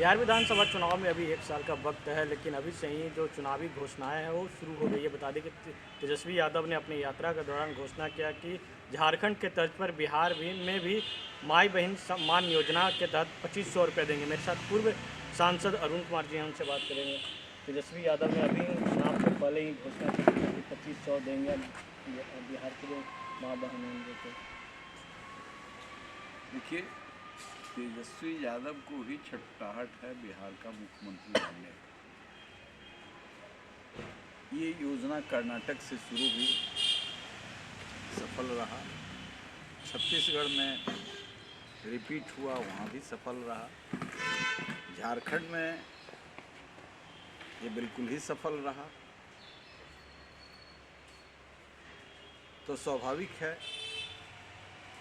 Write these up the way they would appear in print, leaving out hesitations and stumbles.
बिहार विधानसभा चुनाव में अभी 1 साल का वक्त है, लेकिन अभी से ही जो चुनावी घोषणाएं हैं वो शुरू हो गई है। बता दें कि तेजस्वी यादव ने अपनी यात्रा के दौरान घोषणा किया कि झारखंड के तर्ज पर बिहार में भी माई बहन सम्मान योजना के तहत 2500 रुपये देंगे। मेरे साथ पूर्व सांसद अरुण कुमार जी हमसे बात करेंगे। तेजस्वी यादव ने अभी चुनाव से पहले ही घोषणा की कि 2500 देंगे बिहार के जो माँ बहन होंगे। तो देखिए, तेजस्वी यादव को ही छटपटाहट है बिहार का मुख्यमंत्री बनने का। ये योजना कर्नाटक से शुरू हुई, सफल रहा। छत्तीसगढ़ में रिपीट हुआ, वहाँ भी सफल रहा। झारखंड में ये बिल्कुल ही सफल रहा। तो स्वाभाविक है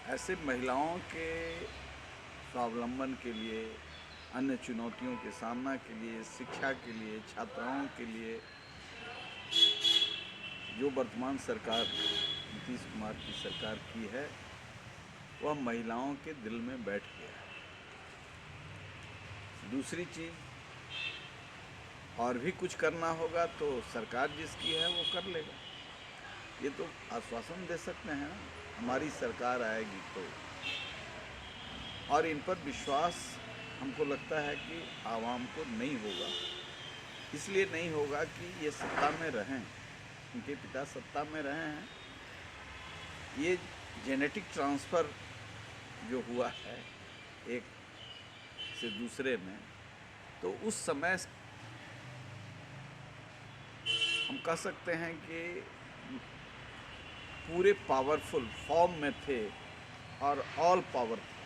ऐसे महिलाओं के स्वावलंबन के लिए, अन्य चुनौतियों के सामना के लिए, शिक्षा के लिए, छात्राओं के लिए जो वर्तमान सरकार नीतीश कुमार की सरकार की है वह महिलाओं के दिल में बैठ गया है। दूसरी चीज़, और भी कुछ करना होगा तो सरकार जिसकी है वो कर लेगा। ये तो आश्वासन दे सकते हैं ना, हमारी सरकार आएगी तो। और इन पर विश्वास हमको लगता है कि आवाम को नहीं होगा। इसलिए नहीं होगा कि ये सत्ता में रहें, उनके पिता सत्ता में रहे हैं। ये जेनेटिक ट्रांसफ़र जो हुआ है एक से दूसरे में, तो उस समय हम कह सकते हैं कि पूरे पावरफुल फॉर्म में थे और ऑल पावर था।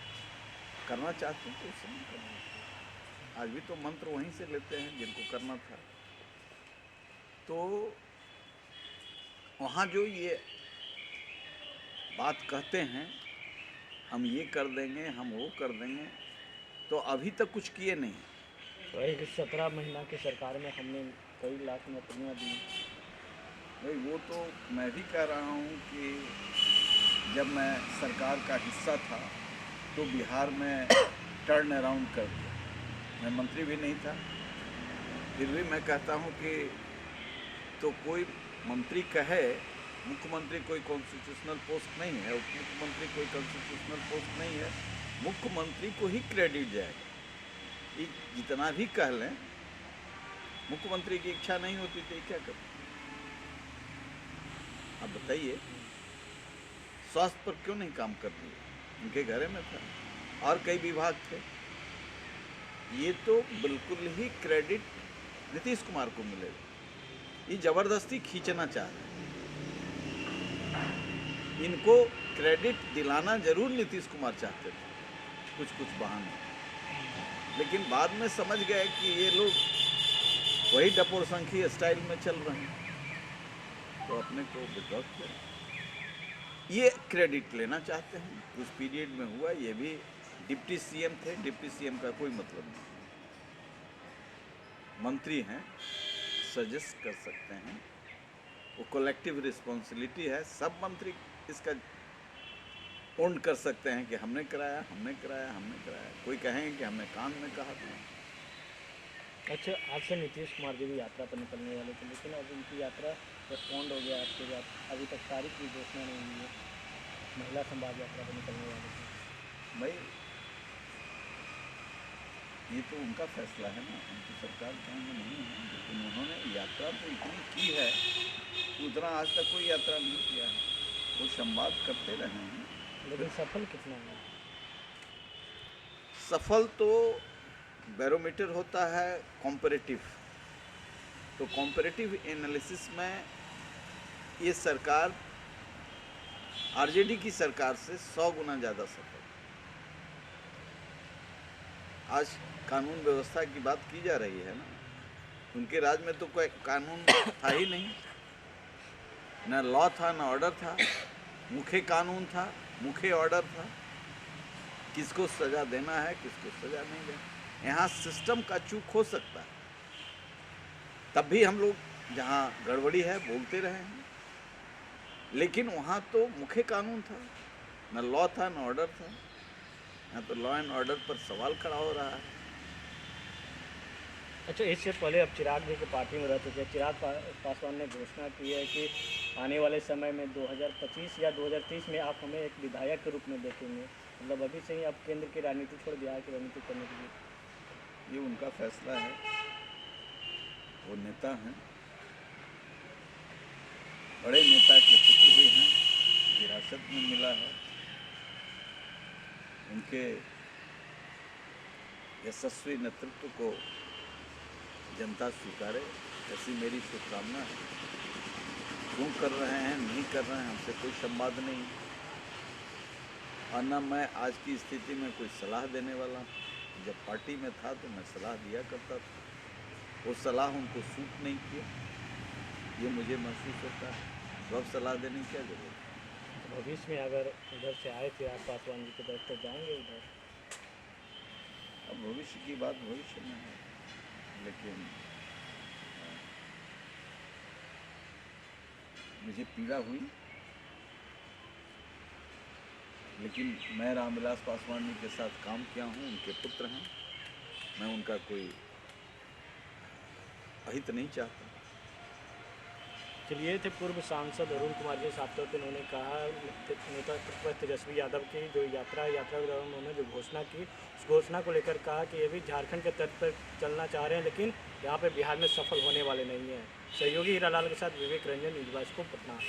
करना चाहते हैं तो उस समय करना। आज भी तो मंत्र वहीं से लेते हैं जिनको करना था। तो वहाँ जो ये बात कहते हैं हम ये कर देंगे, हम वो कर देंगे, तो अभी तक कुछ किए नहीं। तो एक 17 महीना की सरकार में हमने कई लाख नौकरियाँ दी। भाई वो तो मैं भी कह रहा हूँ कि जब मैं सरकार का हिस्सा था तो बिहार में टर्न अराउंड कर दिया। मैं मंत्री भी नहीं था, फिर भी मैं कहता हूँ कि तो कोई मंत्री कहे, मुख्यमंत्री कोई कॉन्स्टिट्यूशनल पोस्ट नहीं है, उप मुख्यमंत्री कोई कॉन्स्टिट्यूशनल पोस्ट नहीं है, मुख्यमंत्री को ही क्रेडिट जाएगा। ये जितना भी कह लें, मुख्यमंत्री की इच्छा नहीं होती तो क्या करें? आप बताइए, स्वास्थ्य पर क्यों नहीं काम कर रही? उनके घरे में था और कई विभाग थे। ये तो बिल्कुल ही क्रेडिट नीतीश कुमार को मिलेगा। ये जबरदस्ती खींचना चाह रहे हैं। इनको क्रेडिट दिलाना जरूर नीतीश कुमार चाहते थे, कुछ कुछ बहाने, लेकिन बाद में समझ गए कि ये लोग वही डपोर संखी स्टाइल में चल रहे हैं, तो अपने को विड्रॉ किया। ये क्रेडिट लेना चाहते हैं। उस पीरियड में हुआ, ये भी डिप्टी सीएम थे। डिप्टी सीएम का कोई मतलब नहीं, मंत्री हैं, सजेस्ट कर सकते हैं, वो कलेक्टिव रिस्पॉन्सिबिलिटी है। सब मंत्री इसका ओन कर सकते हैं कि हमने कराया, हमने कराया, हमने कराया। कोई कहेंगे कि हमने कान में कहा था। अच्छा, आज से नीतीश कुमार जी भी यात्रा पर निकलने वाले थे, लेकिन अब उनकी यात्रा पोस्टपोन्ड हो गया। आपके बाद अभी तक तारीख की घोषणा नहीं हुई है। महिला संवाद यात्रा पर निकलने वाले थे। भाई ये तो उनका फैसला है ना, उनकी सरकार के अंदर नहीं है, लेकिन उन्होंने यात्रा तो इतनी की है, उतना आज तक कोई यात्रा नहीं किया है। वो संवाद करते रहे हैं, लेकिन सफल कितना है? सफल तो बैरोमीटर होता है कॉम्परेटिव। तो कॉम्परेटिव एनालिसिस में ये सरकार आरजेडी की सरकार से 100 गुना ज़्यादा सफल। आज कानून व्यवस्था की बात की जा रही है ना, उनके राज में तो कोई कानून था ही नहीं, ना लॉ था, ना ऑर्डर था। मुखे कानून था, मुखे ऑर्डर था, किसको सज़ा देना है, किसको सज़ा नहीं देना। यहाँ सिस्टम का चूक हो सकता है, तब भी हम लोग जहाँ गड़बड़ी है बोलते रहे हैं, लेकिन वहाँ तो मुख्य कानून था, न लॉ था, न ऑर्डर था। यहाँ तो लॉ एंड ऑर्डर पर सवाल खड़ा हो रहा है। अच्छा, इससे पहले अब चिराग जी के पार्टी में रह चुके हैं। पासवान ने घोषणा की है कि आने वाले समय में 2025 या 2030 में आप हमें एक विधायक के रूप में देखेंगे। मतलब अभी से ही आप केंद्र की राजनीति छोड़ बिहार की राजनीति करने के लिए। ये उनका फैसला है, वो नेता हैं, बड़े नेता के पुत्र भी हैं, विरासत में मिला है। उनके यशस्वी नेतृत्व को जनता स्वीकारे, ऐसी मेरी शुभकामना है। क्यों कर रहे हैं, नहीं कर रहे हैं, हमसे कोई संवाद नहीं, और न मैं आज की स्थिति में कोई सलाह देने वाला हूँ। जब पार्टी में था तो मैं सलाह दिया करता था, वो सलाह उनको सूट नहीं किया, ये मुझे महसूस होता है। तो अब सलाह देने की क्या जरूरत है। भविष्य में अगर उधर से आए थे आप पासवान जी के तरफ तो जाएंगे उधर? अब भविष्य की बात भविष्य में है, लेकिन मुझे पीड़ा हुई, लेकिन मैं रामविलास पासवान जी के साथ काम किया हूँ, उनके पुत्र हैं, मैं उनका कोई अहित नहीं चाहता। चलिए, थे पूर्व सांसद अरुण कुमार जी साफ तौर पर उन्होंने कहा नेता प्रतिपक्ष तेजस्वी यादव की जो यात्रा के दौरान उन्होंने जो घोषणा की, उस घोषणा को लेकर कहा कि ये भी झारखंड के तर्ज पर चलना चाह रहे हैं, लेकिन यहाँ पे बिहार में सफल होने वाले नहीं हैं। सहयोगी हीरालाल के साथ विवेक रंजन, न्यूज़ 22 पटना।